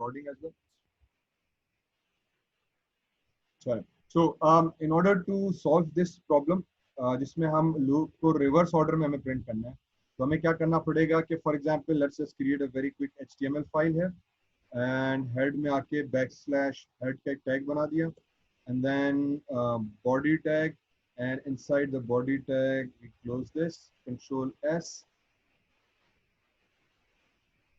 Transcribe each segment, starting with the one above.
recording as well. Sorry. So in order to solve this problem, जिसमें हम loop को reverse order में हमें प्रिंट करना है, तो हमें क्या करना पड़ेगा कि for example let's just create a very quick HTML file है एंड हेड में आके बैकस्लैश हेड का एक टैग बना दिया and then body tag and inside the body tag we close this, Control S,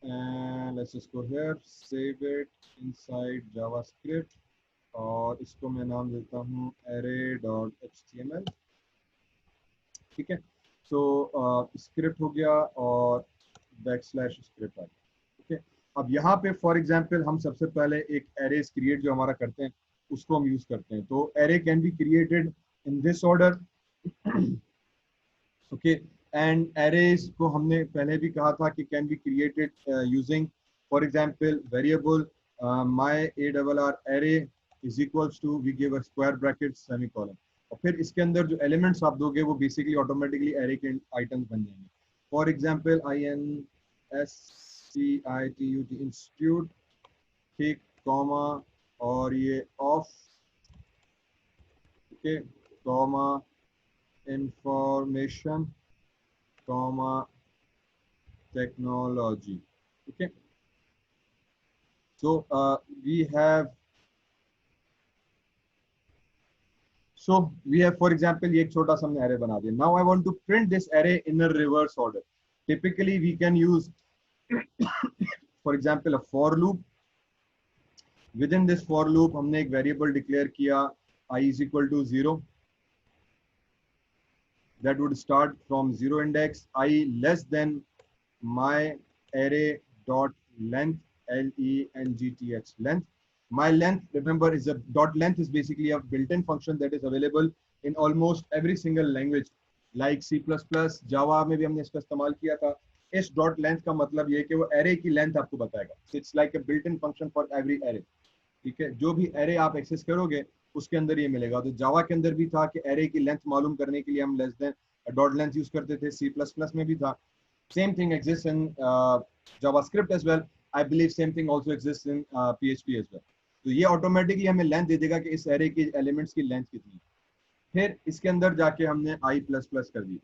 and let's just go here, save it inside JavaScript और इसको मैं नाम देता हूँ array.html. ठीक है, तो स्क्रिप्ट हो गया और बैकस्लैश स्क्रिप्ट आ गया. ठीक है, अब यहाँ पे फॉर एग्जांपल हम सबसे पहले एक एरेज क्रिएट जो हमारा करते हैं उसको हम यूज करते हैं. तो array can be created in this order. Okay, and arrays को हमने पहले भी कहा था कि can be created using for example variable my arr array is equals to we give a square bracket semicolon और फिर इसके अंदर जो elements आप दोगे वो basically automatically array के items बन जाएंगे. For example INSCITUT institute, ठीक, comma और ये off, okay, comma information, comma technology. Okay, so we have for example ये एक छोटा सा हमने array बना दिया. Now I want to print this array in a reverse order. Typically we can use for example a for loop. Within this for loop हमने एक variable declare किया I is equal to 0. That would start from 0 index, I less than my array dot length, length, length. My length, remember, is a dot length is basically a built-in function that is available in almost every single language like C++, Java में भी हमने इसका इस्तेमाल किया था. इस dot length का मतलब ये है कि वो array की length आपको बताएगा. So it's like a built-in function for every array. ठीक है, जो भी array आप एक्सेस करोगे उसके अंदर ये मिलेगा. तो जावा के अंदर भी था कि एरे की लेंथ मालूम करने के लिए हम less than dot length use करते थे. C++ में भी था. Same thing exist in JavaScript as well. I believe same thing also exist in PHP as well. तो ये ऑटोमेटिकली हमें लेंथ दे देगा कि इस एरे की एलिमेंट्स की लेंथ कितनी है. फिर इसके अंदर जाके हमने I++ कर दिया.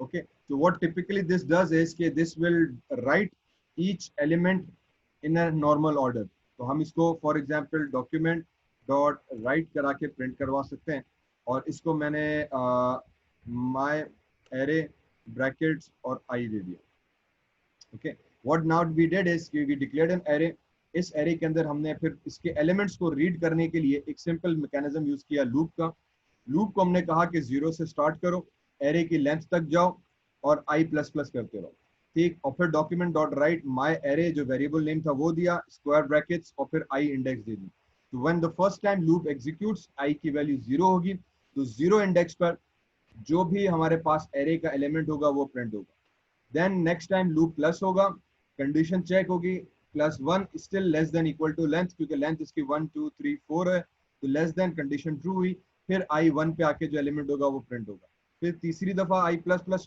Okay, so what typically this does is कि this will write each element in a normal order. तो हम इसको for example document dot right करा के प्रिंट करवा सकते हैं और इसको मैंने माय एरे ब्रैकेट्स और आई दे दिया. Okay, what now we did is we declared an array. इस एरे के अंदर हमने फिर इसके एलिमेंट्स को रीड करने के लिए एक सिंपल मैकेनिज्म यूज किया लूप का. लूप को हमने कहा कि 0 से स्टार्ट करो, एरे की लेंथ तक जाओ और I++ करते रहो. ठीक, और फिर document dot right my array जो वेरिएबल नेम था वो दिया, स्क्वायर ब्रैकेट्स और फिर I इंडेक्स दे दी. तो when the first time loop executes I की वैल्यू 0 होगी. तो 0 इंडेक्स पर जो भी हमारे पास एरे का एलिमेंट होगा वो प्रिंट होगा. Then next time loop plus होगा, कंडीशन चेक होगी, +1 still less than equal to length, क्योंकि लेंथ इसकी 1 2 3 4 है. तो लेस देन कंडीशन ट्रू हुई, फिर I 1 पे आके जो एलिमेंट होगा वो प्रिंट होगा. फिर तीसरी दफा I++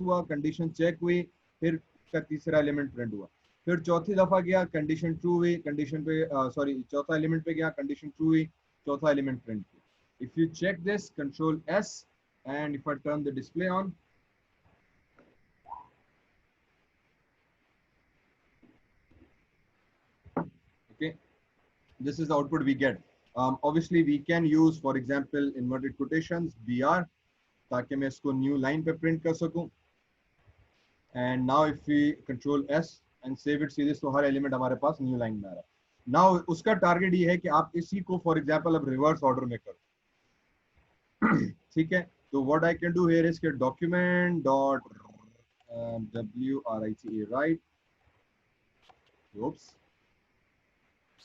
हुआ, कंडीशन चेक हुई, फिर का तीसरा एलिमेंट प्रिंट हुआ. फिर चौथी दफा गया, कंडीशन ट्रू हुई, कंडीशन पे चौथा एलिमेंट पे गया, कंडीशन ट्रू हुई, चौथा एलिमेंट प्रिंट किया. If you check this, Control S, and if I turn the display on, okay, this is the output we get. Obviously we can use for example inverted quotations BR ताकि मैं इसको new line पे print कर सकूं. And now if we Control S and save it series, तो हर element हमारे पास new line में आ रहा है. नाउ उसका टारगेट ये है कि आप इसी को फॉर एग्जांपल अब रिवर्स ऑर्डर में करो. ठीक है, तो what I can do here is के document dot WRITE write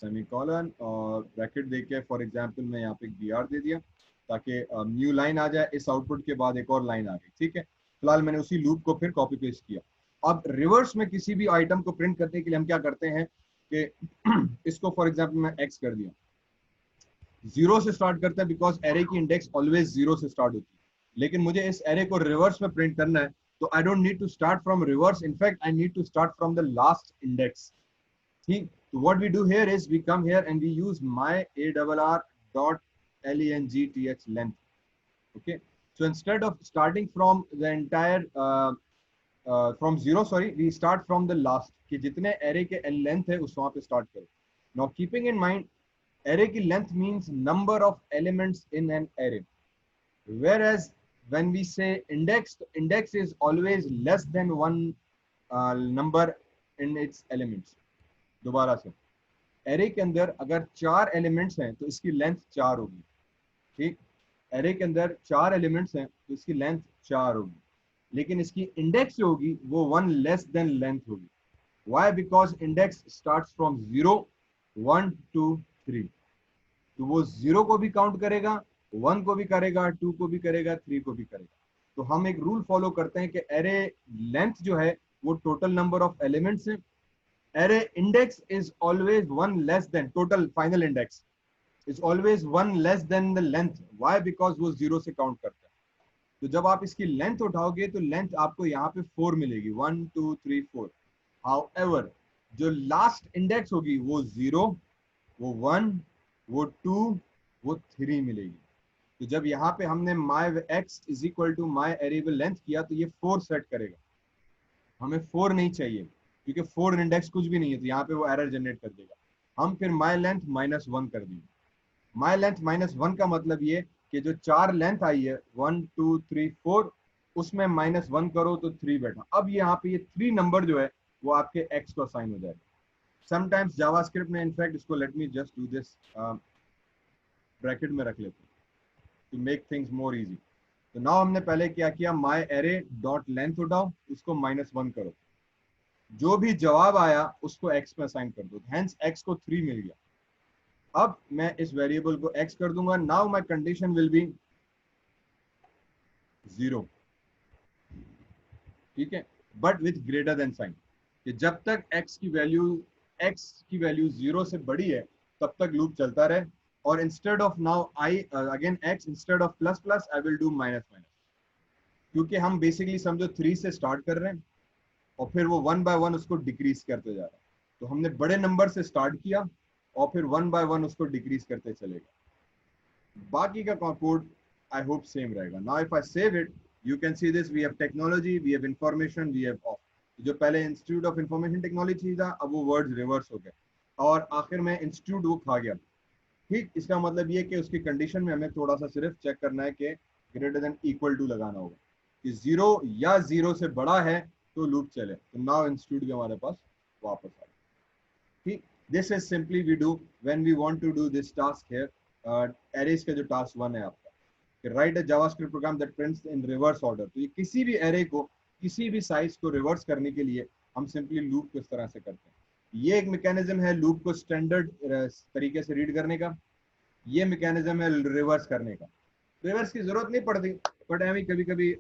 semicolon और ब्रैकेट देके फॉर एग्जांपल मैं यहाँ पे BR दे दिया ताकि न्यू लाइन आ जाए. इस आउटपुट के बाद एक और लाइन आ गई. ठीक है, फिलहाल मैंने उसी लूप को फिर कॉपी पेस्ट किया. अब रिवर्स में किसी भी आइटम को प्रिंट करने के लिए हम क्या करते हैं कि इसको फॉर एग्जांपल मैं X कर दिया, 0 से स्टार्ट करते हैं बिकॉज एरे की इंडेक्स ऑलवेज 0 से स्टार्ट होती है. लेकिन मुझे इस एरे को रिवर्स में प्रिंट करना है तो I don't need to start from reverse, in fact I need to start from the last index. ठीक, So what we do here is we come here and we use my arr dot length length. Okay. So instead of starting from the entire from zero, sorry, we start from the last कि जितने array के length है उस वहां पे start करो. Now keeping in mind array की length means number of elements in an array, whereas when we say index is always less than one number in its elements. दोबारा से एरे के अंदर अगर 4 एलिमेंट्स हैं तो इसकी लेंथ 4 होगी. ठीक, एरे के अंदर 4 एलिमेंट्स हैं तो इसकी लेंथ 4 होगी, लेकिन इसकी इंडेक्स जो होगी वो 1 लेस देन लेंथ होगी. Why? Because index starts from 0 1 2 3. तो वो 0 को भी काउंट करेगा, 1 को भी करेगा, 2 को भी करेगा, 3 को भी करेगा. तो हम एक रूल फॉलो करते हैं कि एरे लेंथ जो है वो टोटल नंबर ऑफ एलिमेंट्स है. Array index is always 1 less than total final index is always 1 less than the length. Why? Because वो 0 से काउंट करता है. तो जब आप इसकी लेंथ उठाओगे तो लेंथ आपको यहाँ पे 4 मिलेगी, 1 2 3 4. However, जो लास्ट इंडेक्स होगी वो 0, वो 1, वो 2, वो 3 मिलेगी. तो जब यहाँ पे हमने my x is equal to my array length किया तो ये 4 सेट करेगा. हमें 4 नहीं चाहिए क्योंकि 4 इंडेक्स कुछ भी नहीं है, तो यहाँ पे वो एरर जनरेट कर देगा. हम फिर माई लेंथ -1 कर देंगे. माई लेंथ -1 का मतलब ये कि जो 4 लेंथ आई है 1 2 3 4 उसमें -1 करो तो 3 बैठा. अब यहाँ पे ये 3 नंबर जो है वो आपके x को असाइन हो जाएगा. समटाइम्स जावास्क्रिप्ट में इनफैक्ट इसको let me just do this bracket में रख लेते हैं to make things more easy. तो नाउ हमने पहले क्या किया, माई एरे डॉट लेंथ उठाओ, उसको -1 करो, जो भी जवाब आया उसको x में असाइन कर दो. हेंस x को 3 मिल गया. अब मैं इस वेरिएबल को x कर दूंगा. Now my condition will be 0. ठीक है, but with greater than sign, कि जब तक x की वैल्यू 0 से बड़ी है तब तक लूप चलता रहे. और instead of now I again x instead of plus plus I will do minus minus, क्योंकि हम बेसिकली समझो 3 से स्टार्ट कर रहे हैं और फिर वो 1 बाय 1 उसको डिक्रीज करते जा रहा है. तो हमने बड़े नंबर से स्टार्ट किया और फिर 1 बाय 1 उसको डिक्रीज करते चलेगा. बाकी का कोड आई होप सेम रहेगा. Now if I save it you can see this, we have technology, we have information, we have off. जो पहले इंस्टीट्यूट ऑफ इंफॉर्मेशन टेक्नोलॉजी था अब वो वर्ड्स रिवर्स हो गए और आखिर में इंस्टीट्यूट वो खा गया. ठीक, इसका मतलब ये कि उसकी कंडीशन में हमें थोड़ा सा सिर्फ चेक करना है कि ग्रेटर देन इक्वल टू लगाना होगा कि 0 या 0 से बड़ा है तो लूप चले. तो नाउ इंस्टीट्यूट भी हमारे पास वापस आ गया. ठीक, this is simply we do when we want to do this task here. Arrays का जो टास्क 1 है आपका, कि write a JavaScript program that prints in reverse order. तो ये किसी भी एरे को, किसी भी साइज को रिवर्स करने के लिए हम सिंपली लूप को इस तरह से करते हैं. ये एक मैकेनिज्म है लूप को स्टैंडर्ड तरीके से रीड करने का. ये मैकेनिज्म है रिवर्स करने का. रिवर्स की जरूरत नहीं पड़ती, बट हमें कभी कभी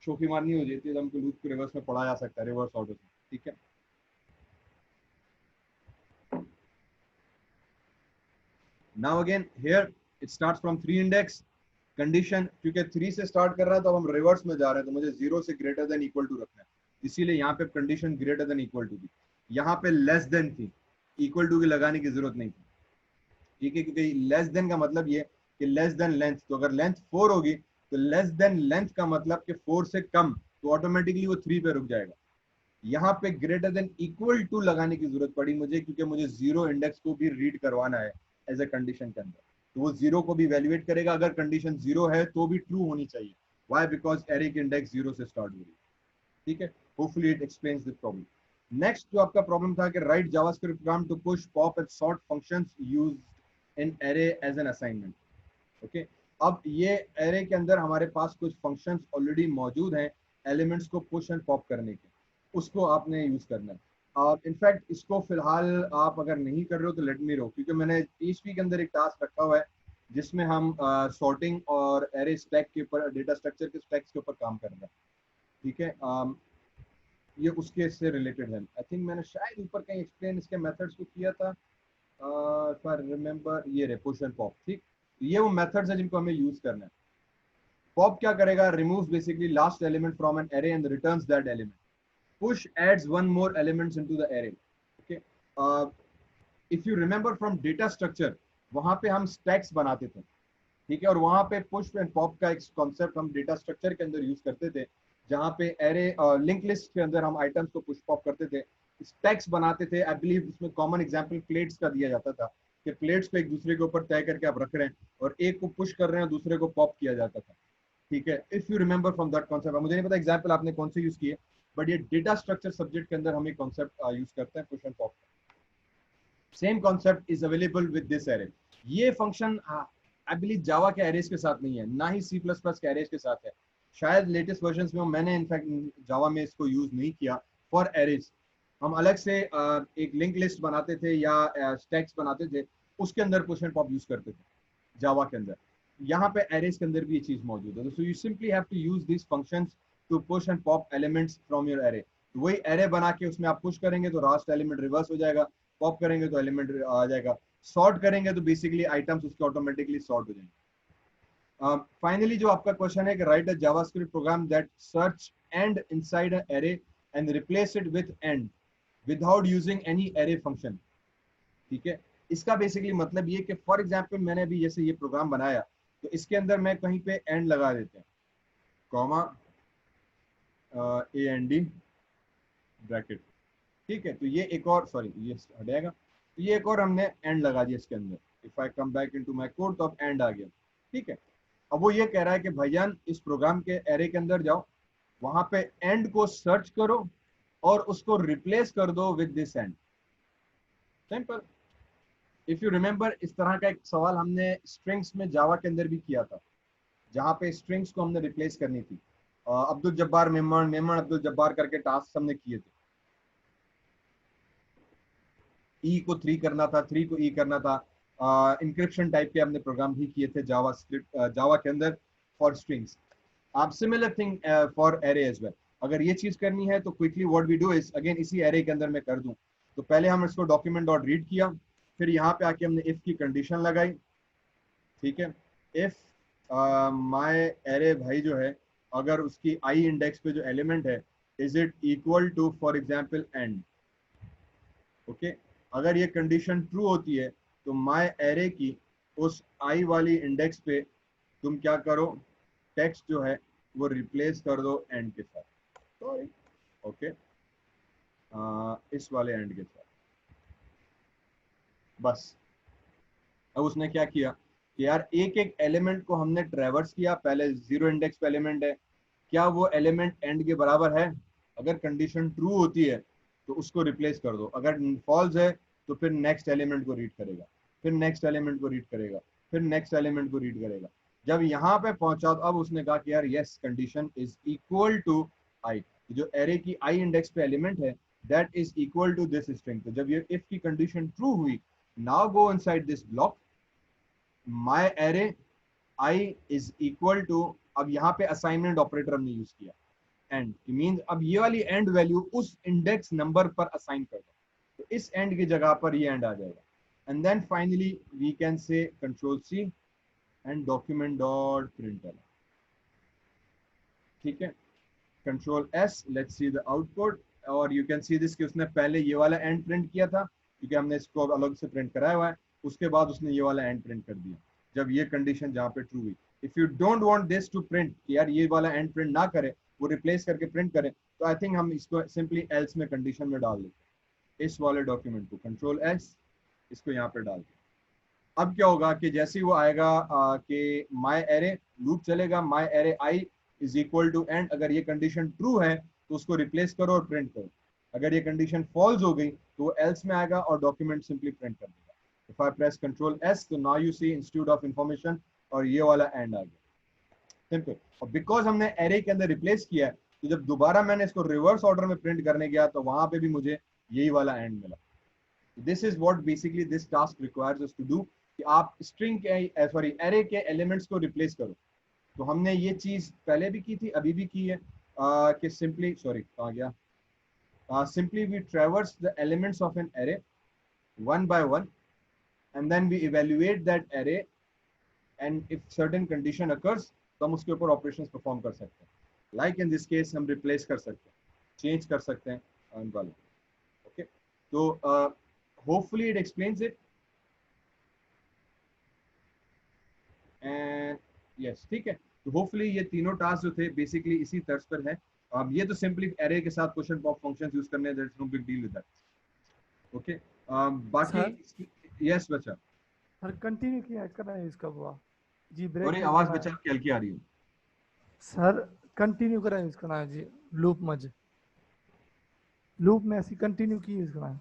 शोखी मारनी हो जाती है तो हमको लूप को रिवर्स में पढ़ा जा सकता है, रिवर्स ऑर्डर में. ठीक है, now again here it starts from 3 index. Condition क्योंकि 3 से स्टार्ट कर रहा है तो हम रिवर्स में जा रहे हैं, तो मुझे 0 से ग्रेटर देन इक्वल टू रखना है, इसीलिए यहाँ पे condition greater than equal to थी. यहाँ पे लेस देन थी, इक्वल टू की लगाने की जरूरत नहीं थी. ठीक है, क्योंकि लेस देन का मतलब ये कि लेस देन लेंथ. तो अगर लेंथ 4 होगी तो लेस देन लेंथ का मतलब कि 4 से कम, तो ऑटोमेटिकली वो 3 पे रुक जाएगा. यहाँ पे ग्रेटर देन इक्वल टू लगाने की जरूरत पड़ी मुझे, क्योंकि मुझे 0 इंडेक्स को भी रीड करवाना है एज ए कंडीशन के अंदर. तो वो 0 को भी वैल्यूएट करेगा. अगर कंडीशन 0 है तो भी ट्रू होनी चाहिए. व्हाई? बिकॉज एरे की इंडेक्स 0 से स्टार्ट हो रही है. ठीक है, hopefully it explains this problem. Next जो आपका प्रॉब्लम था कि write JavaScript program to push pop and sort functions used in array as an assignment. Okay, अब ये एरे के अंदर हमारे पास कुछ फंक्शंस ऑलरेडी मौजूद हैं एलिमेंट्स को पुश एंड पॉप करने के, उसको आपने यूज करना है. और इनफैक्ट इसको फिलहाल आप अगर नहीं कर रहे हो तो लेट मी नो, क्योंकि मैंने PHP के अंदर एक टास्क रखा हुआ है जिसमें हम सॉर्टिंग और एरे स्टैक के ऊपर, डेटा स्ट्रक्चर के स्टैक्स के ऊपर काम कर रहे हैं. ठीक है, ये उसके से रिलेटेड है. आई थिंक मैंने शायद ऊपर कहीं एक्सप्लेन इसके मेथड्स को किया था, इफ आई रिमेंबर. ये रे पुश एंड पॉप. ठीक, ये वो मेथड्स हैं जिनको हमें यूज करना है. पॉप क्या करेगा? Removes basically last element from an array and returns that element. Push adds one more elements into the array. Okay. If you remember from data structure, वहां पे हम स्टैक्स बनाते थे, ठीक है, और वहां पे पुश एंड पॉप का एक कॉन्सेप्ट हम डेटा स्ट्रक्चर के अंदर यूज करते थे, जहां पे एरे लिंक लिस्ट के अंदर हम आइटम्स को पुश पॉप करते थे, स्टैक्स बनाते थे। आई बिलीव इसमें कॉमन एग्जांपल प्लेट्स का दिया जाता था कि प्लेट्स को एक दूसरे के ऊपर तय करके आप रख रहे हैं और एक को पुश कर रहे हैं, दूसरे को पॉप किया जाता था, ठीक है। If you remember from that concept, मुझे नहीं पता एग्जांपल आपने कौन से यूज किए, बट ये डेटा स्ट्रक्चर सब्जेक्ट के अंदर हम एक कॉन्सेप्ट यूज करते हैं, push and pop. Same concept is available with this array. ये फंक्शन आई बिलीव जावा के एरेज के साथ नहीं है, ना ही सी प्लस प्लस के एरेज के साथ है, शायद लेटेस्ट वर्जन में, मैंने इनफैक्ट जावा में इसको यूज नहीं किया फॉर एरेज। हम अलग से एक लिंक लिस्ट बनाते थे या स्टैक्स बनाते थे, उसके अंदर पुश एंड पॉप यूज करते थे जावा के अंदर। यहाँ पे एरेज के अंदर भी ये चीज मौजूद है, so you simply have to use this functions to push and pop elements from your array. वही एरे बना के उसमें आप पुश करेंगे तो लास्ट एलिमेंट रिवर्स हो जाएगा, पॉप करेंगे तो एलिमेंट आ जाएगा, सॉर्ट करेंगे तो बेसिकली आइटम्स उसके ऑटोमेटिकली सॉर्ट हो जाएंगे। फाइनली जो आपका क्वेश्चन है कि write a JavaScript program that search and inside a array and replace it with and without using any array function, ठीक है। इसका बेसिकली मतलब ये कि फॉर एग्जांपल मैंने अभी जैसे ये प्रोग्राम बनाया, तो इसके अंदर मैं कहीं पे एंड लगा देते हैं, comma A N D bracket, ठीक है। तो ये एक और, सॉरी ये हट जाएगा, तो ये एक और हमने एंड लगा दिया इसके अंदर। If I come back into my code तो अब एंड आ गया, ठीक है। अब वो ये कह रहा है कि भाईजान इस प्रोग्राम के एरे के अंदर जाओ, वहां पे एंड को सर्च करो और उसको रिप्लेस कर दो with this and. Simple. If you remember, इस तरह का एक सवाल हमने स्ट्रिंग्स में जावा के अंदर भी किया था, जहां पे स्ट्रिंग्स को हमने रिप्लेस करनी थी। अब्दुल जब्बार मेमन, मेमन अब्दुल जब्बार करके टास्क हमने किए थे। ई को 3 करना था, 3 को ई करना था। इंक्रिप्शन टाइप के हमने प्रोग्राम भी किए थे जावा स्क्रिप्ट, जावा के अंदर फॉर स्ट्रिंग्स। आप similar thing for array as well. अगर ये चीज करनी है तो quickly what we do is, again इसी एरे के अंदर मैं कर दूं, तो पहले हम इसको डॉक्यूमेंट डॉट रीड किया, फिर यहाँ पे आके हमने इफ की कंडीशन लगाई, ठीक है। इफ माय एरे भाई जो है, अगर उसकी आई इंडेक्स पे जो एलिमेंट है, is it equal to for example and, okay. अगर ये कंडीशन ट्रू होती है तो माय एरे की उस आई वाली इंडेक्स पे तुम क्या करो, टेक्स्ट जो है वो रिप्लेस कर दो एंड के साथ, सॉरी, ओके, इस वाले एंड के साथ। बस अब उसने क्या किया कि यार एक एक एलिमेंट को हमने ट्रेवर्स किया, पहले 0 इंडेक्स पे एलिमेंट है, क्या वो एलिमेंट एंड के बराबर है, अगर कंडीशन ट्रू होती है तो उसको रिप्लेस कर दो, अगर फॉल्स है तो फिर नेक्स्ट एलिमेंट को रीड करेगा, फिर नेक्स्ट एलिमेंट को रीड करेगा, फिर नेक्स्ट एलिमेंट को रीड करेगा। जब यहाँ पे पहुंचा तो अब उसने कहा कि यार yes condition is equal to I, जो एरे की आई इंडेक्स पे एलिमेंट है that is equal to this string. तो जब ये इफ की कंडीशन ट्रू हुई, now go inside this block, my array I is equal to, अब यहाँ पे असाइनमेंट ऑपरेटर हमने यूज किया, एंड मींस अब ये वाली एंड वैल्यू उस इंडेक्स नंबर पर असाइन कर दो, तो इस एंड की जगह पर ये एंड आ जाएगा। And then finally we can say control C and document dot println, ठीक है, control S, let's see the output. और यू कैन सी दिस कि उसने पहले ये वाला एंड प्रिंट किया था क्योंकि हमने इसको अलग से प्रिंट कराया हुआ है, उसके बाद उसने ये वाला एंड प्रिंट कर दिया जब ये कंडीशन जहाँ पे ट्रू हुई। If you don't want this to print, यार ये वाला एंड प्रिंट ना करे, वो रिप्लेस करके प्रिंट करें, तो आई थिंक हम इसको सिंपली एल्स में कंडीशन में डाल देते, इस वाले डॉक्यूमेंट को कंट्रोल एस, इसको यहाँ पे डाल दें। अब क्या होगा कि जैसे ही वो आएगा कि माय एरे, लूप चलेगा, my array I is equal to and, अगर ये कंडीशन ट्रू है तो उसको रिप्लेस करो और प्रिंट करो, अगर ये कंडीशन फॉल्स हो गई तो वो एल्स में आएगा और डॉक्यूमेंट सिंपली प्रिंट कर देगा। If I press control S तो now you see institute of information और ये वाला एंड आ गया, सिंपल। और बिकॉज हमने एरे के अंदर रिप्लेस किया है, तो जब दोबारा मैंने इसको रिवर्स ऑर्डर में प्रिंट करने गया तो वहां पे भी मुझे यही वाला एंड मिला। This is what basically this task requires us to do, कि आप स्ट्रिंग के सॉरी एरे के एलिमेंट्स को रिप्लेस करो। तो हमने ये चीज पहले भी की थी, अभी भी की है, कि सिंपली, सॉरी कहाँ गया, simply we traverse the elements of an array one by one and then we evaluate that array, and if certain condition occurs तो हम उसके ऊपर operations perform कर सकते हैं, like in this case हम replace कर सकते हैं, change कर सकते हैं उन वाले, okay। तो hopefully it explains it and yes, ठीक है। तो होपफुली ये तीनों टास्क जो थे बेसिकली इसी तर्ज पर है। अब ये तो सिंपली एरे के साथ क्वेश्चन पॉप फंक्शंस यूज करने, there is no big deal with that. Okay, बाकी सर यस बच्चा। सर कंटिन्यू किया करना यूज कब हुआ? जी ब्रेक और यूज आवाज करना बच्चा है की हल्की आ रही है। सर, कंटिन्यू करा यूज करना है जी, लूप मज, लूप में ऐसी कंटिन्यू की यूज करना है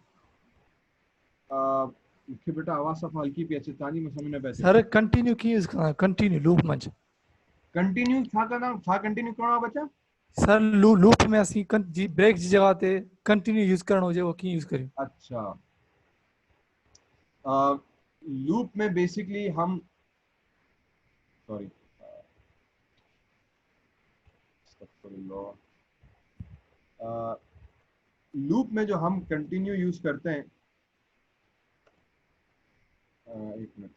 कि बेटा आवाज सब हल्की पे अच्छी तानी में समझ में पैसे सर, कंटिन्यू की यूज करना है, कंटिन्यू लूप मज। कंटिन्यू था करना था, कंटिन्यू करना बच्चा। सर लूप में ऐसी जी ब्रेक जी जगह ते कंटिन्यू यूज करना हो जाए वो की यूज करियो? अच्छा, लूप में बेसिकली हम, सॉरी, लूप में जो हम कंटिन्यू यूज करते हैं, एक मिनट,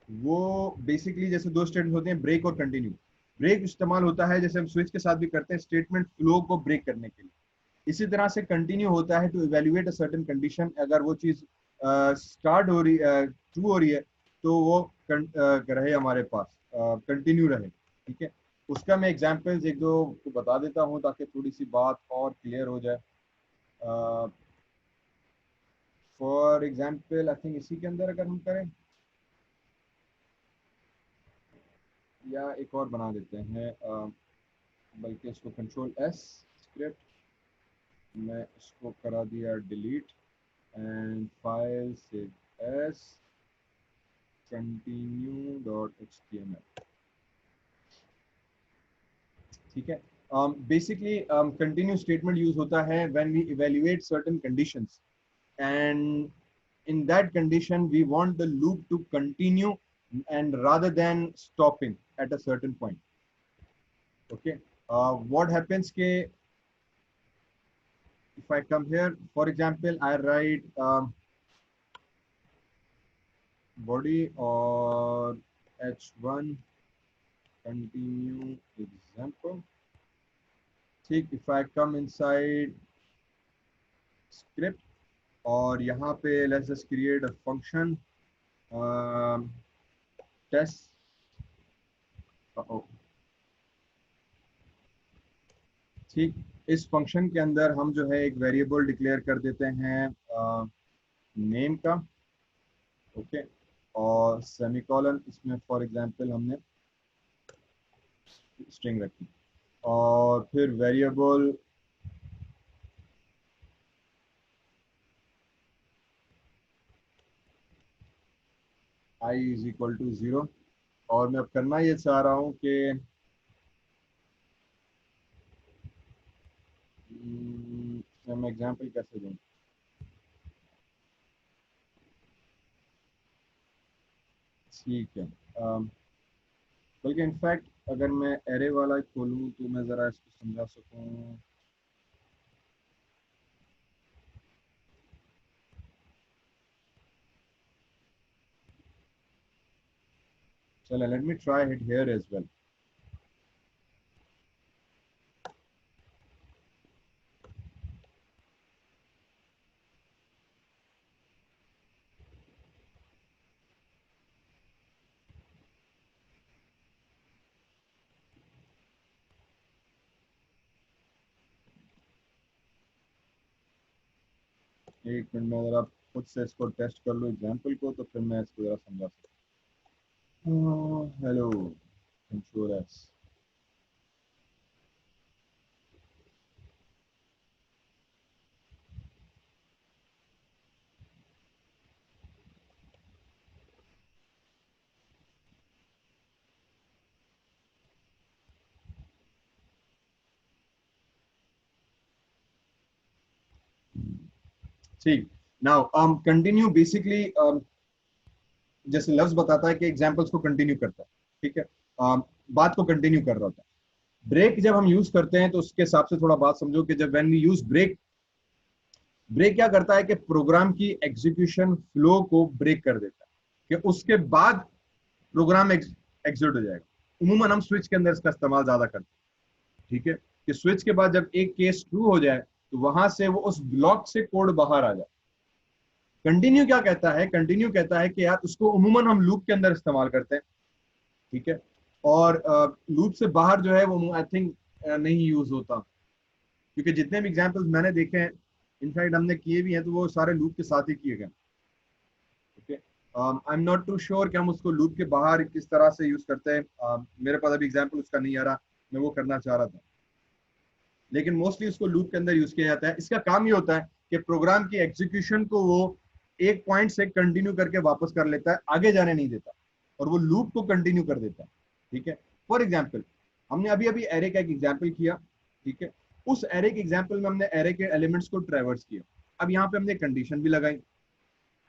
वो बेसिकली जैसे दो स्टेटमेंट होते हैं, ब्रेक और कंटिन्यू। ब्रेक इस्तेमाल होता है जैसे हम स्विच के साथ भी करते हैं, स्टेटमेंट फ्लो को ब्रेक करने के लिए। इसी तरह से कंटिन्यू होता है to evaluate a certain condition. अगर वो चीज स्टार्ट हो रही, ट्रू हो रही है, तो वो रहे हमारे पास, कंटिन्यू रहे, ठीक है। उसका मैं एग्जांपल्स एक दो को बता देता हूँ ताकि थोड़ी सी बात और क्लियर हो जाए। फॉर एग्जांपल आई थिंक इसी के अंदर अगर हम करें, या एक और बना देते हैं, बल्कि इसको कंट्रोल एस स्क्रिप्ट, मैं इसको करा दिया delete and file save as continue.html, ठीक है। बेसिकली कंटिन्यू स्टेटमेंट यूज होता है when we evaluate certain conditions and in that condition we want the loop to continue and rather than stopping at a certain point. Okay, what happens ke if I come here, for example I write body or h1 continue example, ठीक। if I come inside script और यहाँ पे let's just create a function test, ठीक। इस function के अंदर हम जो है एक वेरिएबल डिक्लेयर कर देते हैं नेम का, ओके। और सेमीकोलन इसमें फॉर एग्जांपल हमने स्ट्रिंग रखी, और फिर variable i is equal to 0। और मैं अब करना ये चाह रहा हूँ कि मैं एग्जांपल कैसे दूँ, ठीक है। बल्कि इनफैक्ट अगर मैं एरे वाला खोलूँ तो मैं ज़रा इसको समझा सकूँ। चलो let me try it here as well. एक मिनट में ज़रा खुद से इसको टेस्ट कर लूँ एग्जांपल को, तो फिर मैं इसको ज़रा समझा सकूँ। हेलो कंट्रोल एस, ठीक। नाउ कंटिन्यू बेसिकली जैसे लफ्ज बताता है कि एग्जांपल्स को कंटिन्यू करता है, ठीक है। बात को कंटिन्यू कर रहा होता है। ब्रेक जब हम यूज करते हैं तो उसके हिसाब से थोड़ा बात समझो कि जब when we use break, break क्या करता है कि प्रोग्राम की एग्जीक्यूशन फ्लो को ब्रेक कर देता है, कि उसके बाद प्रोग्राम एग्जीक्यूट हो जाएगा। उमूमन हम स्विच के अंदर इसका इस्तेमाल ज्यादा करते हैं, ठीक है, कि स्विच के बाद जब एक केस ट्रू हो जाए तो वहां से वो उस ब्लॉक से कोड बाहर आ जाए, कंटिन्यू क्या कहता है, कंटिन्यू कहता है कि यार उसको उमूमन हम लूप के अंदर इस्तेमाल करते हैं, ठीक है, और लूप से बाहर जो है वो आई थिंक नहीं यूज होता, क्योंकि जितने भी एग्जांपल्स मैंने देखे हैं, इनफैक्ट हमने किए भी हैं, तो वो सारे लूप के साथ ही किए गए। Okay, I am not too sure कि हम उसको लूप के बाहर किस तरह से यूज करते हैं, मेरे पास अभी एग्जांपल उसका नहीं आ रहा, मैं वो करना चाह रहा था, लेकिन मोस्टली उसको लूप के अंदर यूज किया जाता है। इसका काम ये होता है कि प्रोग्राम की एग्जीक्यूशन को वो एक पॉइंट से कंटिन्यू करके वापस कर लेता है, आगे जाने नहीं देता, और वो लूप को कंटिन्यू कर देता है, ठीक है। फॉर एग्जाम्पल, हमने अभी अभी एरे का एक एग्जाम्पल किया, ठीक है, उस एरे के एग्जाम्पल में हमने एरे के एलिमेंट्स को ट्रैवर्स किया, अब यहाँ पे हमने कंडीशन भी लगाई।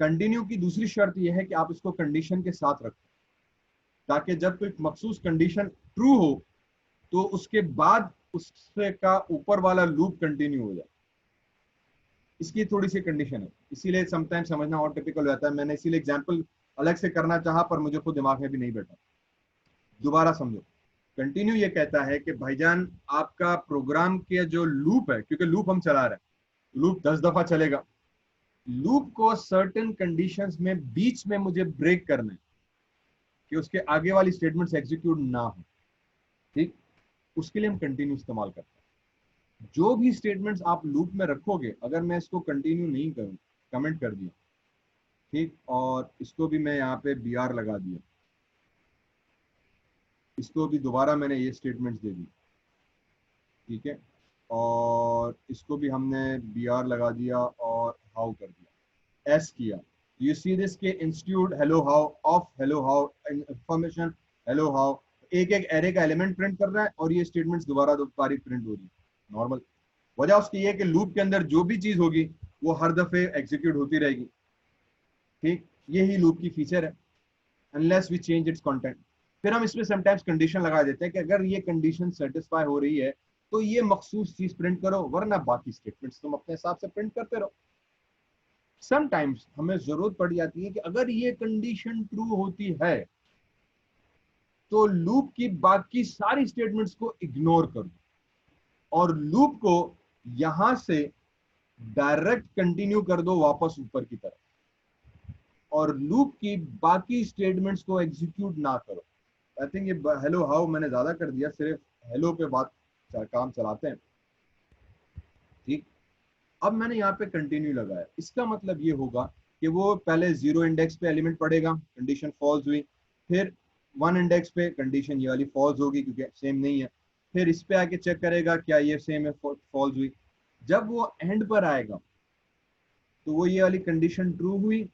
कंटिन्यू की दूसरी शर्त यह है कि आप इसको कंडीशन के साथ रखें, ताकि जब कोई मखसूस कंडीशन ट्रू हो तो उसके बाद उससे का ऊपर वाला लूप कंटिन्यू हो जाए। इसकी थोड़ी सी कंडीशन है, इसीलिए समटाइम समझना और टिपिकल रहता है। मैंने इसीलिए एग्जांपल अलग से करना चाहा, पर मुझे खुद दिमाग में भी नहीं बैठा। दोबारा समझो, कंटिन्यू ये कहता है कि भाईजान आपका प्रोग्राम के जो लूप है, क्योंकि लूप हम चला रहे हैं, लूप 10 दफा चलेगा, लूप को सर्टेन कंडीशंस में बीच में मुझे ब्रेक करना है कि उसके आगे वाली स्टेटमेंट्स एग्जीक्यूट ना हो, ठीक, उसके लिए हम कंटिन्यू इस्तेमाल करते हैं। जो भी स्टेटमेंट्स आप लूप में रखोगे, अगर मैं इसको कंटिन्यू नहीं करूं, कमेंट कर दिया, ठीक, और इसको भी मैं यहाँ पे br लगा दिया, इसको भी दोबारा मैंने ये स्टेटमेंट्स दे दी, ठीक है, और इसको भी हमने br लगा दिया और हाउ कर दिया, एस किया। यू सी दिस के institute hello how of hello how information hello how, एक एक एरे का एलिमेंट प्रिंट कर रहा है, और ये स्टेटमेंट्स दोबारा दोबारा प्रिंट हो रही है नॉर्मल। वजह उसकी ये कि लूप के अंदर जो भी चीज होगी वो हर दफे एग्जीक्यूट होती रहेगी, ठीक, यही लूप की फीचर है, unless we change its content. फिर हम इसमें समटाइम्स कंडीशन लगा देते हैं कि अगर ये कंडीशन सेटिस्फाई हो रही है तो ये मखसूस चीज प्रिंट करो, वरना बाकी स्टेटमेंट्स तुम अपने हिसाब से प्रिंट करते रहो। समटाइम्स हमें जरूरत पड़ जाती है कि अगर ये कंडीशन ट्रू होती है तो लूप की बाकी सारी स्टेटमेंट्स को इग्नोर कर दो और लूप को यहां से डायरेक्ट कंटिन्यू कर दो वापस ऊपर की तरफ, और लूप की बाकी स्टेटमेंट्स को एग्जीक्यूट ना करो। आई थिंक ये हेलो हाउ मैंने ज्यादा कर दिया, सिर्फ हेलो पे बात काम चलाते हैं, ठीक। अब मैंने यहाँ पे कंटिन्यू लगाया, इसका मतलब ये होगा कि वो पहले 0 इंडेक्स पे एलिमेंट पड़ेगा, कंडीशन फॉल्स हुई, फिर 1 इंडेक्स पे कंडीशन ये वाली फॉल्स होगी क्योंकि सेम नहीं है, फिर इस पे आके चेक करेगा क्या ये सेम है, फॉल्स हुई। जब वो एंड पर आएगा तो वो ये वाली कंडीशन ट्रू हुई,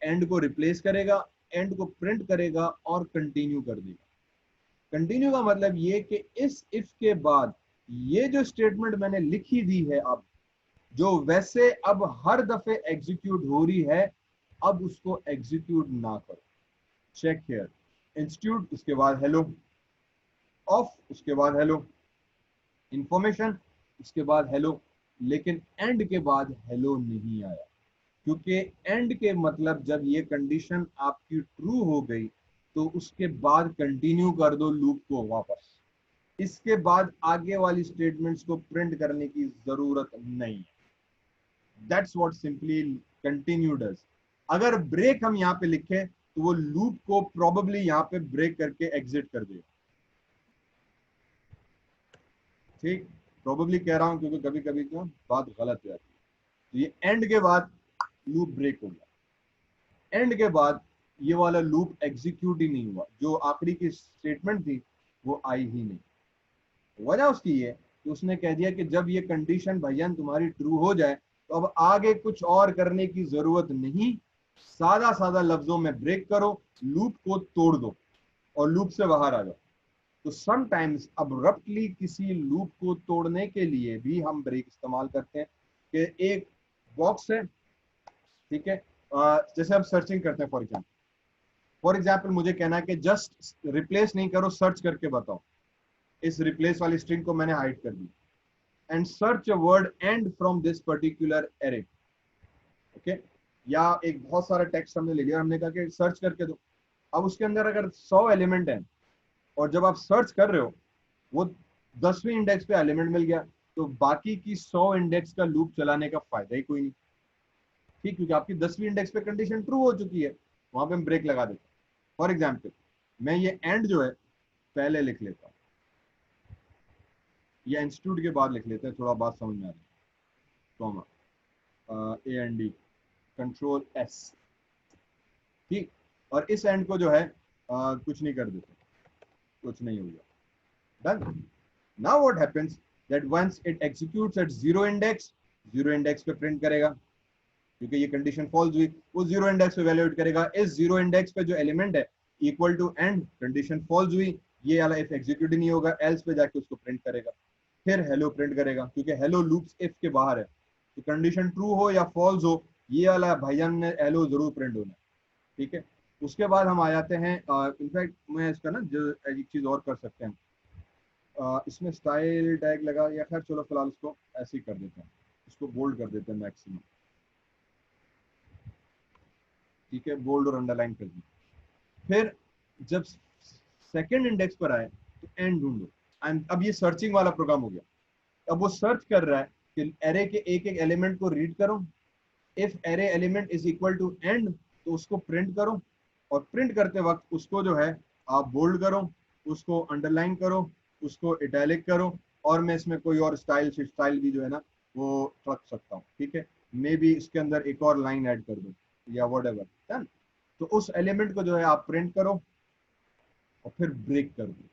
एंड को रिप्लेस करेगा, एंड को प्रिंट करेगा और कंटिन्यू कर देगा। कंटिन्यू का मतलब ये कि इस इफ के बाद ये जो स्टेटमेंट मैंने लिखी दी है, अब जो वैसे अब हर दफे एग्जीक्यूट हो रही है, अब उसको एग्जीक्यूट ना करो। चेक हियर, इंस्टीट्यूट उसके बाद हेलो, ऑफ उसके बाद हेलो, इंफॉर्मेशन उसके बाद हेलो, लेकिन एंड के बाद हेलो नहीं आया, क्योंकि एंड के मतलब जब ये कंडीशन आपकी ट्रू हो गई तो उसके बाद कंटिन्यू कर दो लूप को वापस, इसके बाद आगे वाली स्टेटमेंट्स को प्रिंट करने की जरूरत नहीं है। That's what simply continue does. अगर ब्रेक हम यहाँ पे लिखे तो वो लूप को प्रोबेबली यहाँ पे ब्रेक करके एग्जिट कर देगा, ठीक, प्रोबेबली कह रहा हूं क्योंकि कभी कभी क्यों बात गलत हो जाती है। तो ये एंड के बाद लूप ब्रेक हो गया, एंड के बाद ये वाला लूप एग्जीक्यूट ही नहीं हुआ, जो आखिरी की स्टेटमेंट थी वो आई ही नहीं। वजह उसकी ये कि उसने कह दिया कि जब ये कंडीशन भैया तुम्हारी ट्रू हो जाए तो अब आगे कुछ और करने की जरूरत नहीं, सादा सादा लफ्जों में ब्रेक करो, लूप को तोड़ दो और लूप से बाहर आ जाओ। तो समटाइम्स अब्रप्टली किसी लूप को तोड़ने के लिए भी हम ब्रेक इस्तेमाल करते हैं कि एक बॉक्स है, ठीक है, जैसे हम सर्चिंग करते हैं, फॉर एग्जाम्पल मुझे कहना है कि जस्ट रिप्लेस नहीं करो, सर्च करके बताओ, इस रिप्लेस वाली स्ट्रिंग को मैंने हाइड कर दी, and search a word and from this particular array, okay, या एक बहुत सारा टेक्स्ट हमने ले लिया, हमने कहा कि सर्च करके दो। अब उसके अंदर अगर 100 एलिमेंट है और जब आप सर्च कर रहे हो वो 10वीं इंडेक्स पे एलिमेंट मिल गया, तो बाकी की 100 इंडेक्स का लूप चलाने का फायदा ही कोई नहीं। ठीक, क्योंकि आपकी 10वीं इंडेक्स पे कंडीशन ट्रू हो चुकी है, वहां पे हम ब्रेक लगा देते हैं। फॉर एग्जाम्पल मैं ये एंड जो है पहले लिख लेता हूँ, ये इंस्टीट्यूट के बाद लिख लेते हैं, थोड़ा बात समझ में आ रही है। कॉमा AND कंट्रोल S, ठीक, और इस एंड को जो है कुछ नहीं कर देते, कुछ नहीं होगा, done. Now what happens that once it executes at zero index पे प्रिंट करेगा, क्योंकि ये कंडीशन फॉल्स हुई, वो जीरो इंडेक्स पे वैल्यूएट करेगा। इस जीरो इंडेक्स पे जो एलिमेंट है equal to and, condition false हुई, ये वाला इफ एग्जीक्यूट ही नहीं होगा, एल्स पे जाके उसको प्रिंट करेगा, फिर हेलो प्रिंट करेगा, क्योंकि हेलो लूप्स इफ के बाहर है, तो कंडीशन ट्रू हो या फॉल्स हो, ये वाला भाईजान ने हेलो जरूर प्रिंट होना है, ठीक है। उसके बाद हम आ जाते हैं, इनफैक्ट मैं इसका ना जो एक चीज और कर सकते हैं, इसमें स्टाइल टैग लगा, या खैर चलो फिलहाल इसको ऐसे ही कर देते हैं, इसको बोल्ड कर देते हैं मैक्सिमम, ठीक है, बोल्ड और अंडरलाइन कर दिया। फिर जब सेकंड इंडेक्स पर आए तो एंड ढूंढो, अब ये सर्चिंग वाला प्रोग्राम हो गया, अब वो सर्च कर रहा है कि एरे के एक एक एलिमेंट को रीड करो, if array element is equal to and तो उसको प्रिंट करो, और प्रिंट करते वक्त उसको जो है आप बोल्ड करो, उसको अंडरलाइन करो, उसको इटैलिक करो, और मैं इसमें कोई और स्टाइल भी जो है ना वो रख सकता हूँ, ठीक है, मे बी इसके अंदर एक और लाइन ऐड कर दो या वट एवर, डन। तो उस एलिमेंट को जो है आप प्रिंट करो और फिर ब्रेक कर दो।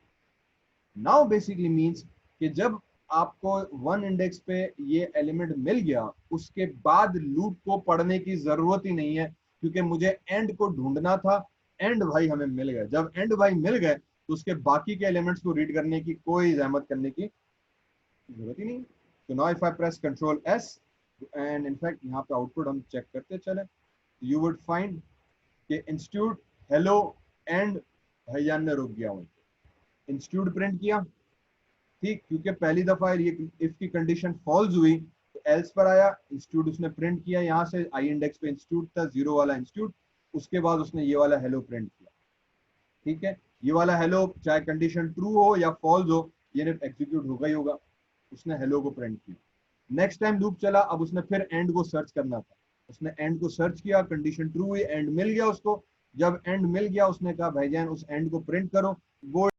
नाउ बेसिकली मीन्स कि जब आपको वन इंडेक्स पे ये एलिमेंट मिल गया, उसके बाद लूप को पढ़ने की जरूरत ही नहीं है, क्योंकि मुझे एंड को ढूंढना था, एंड भाई हमें मिल गए, जब एंड भाई मिल गए तो उसके बाकी के एलिमेंट्स को रीड करने की कोई जहमत करने की जरूरत ही नहीं। तो now if I press control S, and in fact यहाँ पे आउटपुट हम चेक करते चले, यू वुड फाइंड कि इंस्टीट्यूट हेलो एंड भाईजान ने रोक दिया, इंस्टीट्यूट प्रिंट किया, ठीक, क्योंकि पहली दफा ये इफ की कंडीशन फॉल्स हुई तो एल्स पर आया, इंस्टीट्यूट उसने प्रिंट किया, यहाँ से आई इंडेक्स पे इंस्टीट्यूट था, जीरो वाला इंस्टीट्यूट, उसके बाद उसने ये वाला हेलो प्रिंट किया, ठीक है। ये वाला हेलो चाहे कंडीशन ट्रू हो या फॉल्स हो, ये एग्जीक्यूट होगा ही होगा, उसने हेलो को प्रिंट किया। नेक्स्ट टाइम लूप चला, अब उसने फिर एंड को सर्च करना था, उसने एंड को सर्च किया, कंडीशन ट्रू हुई, एंड मिल गया उसको, जब एंड मिल गया उसने कहा भाईजान उस एंड को प्रिंट करो, वो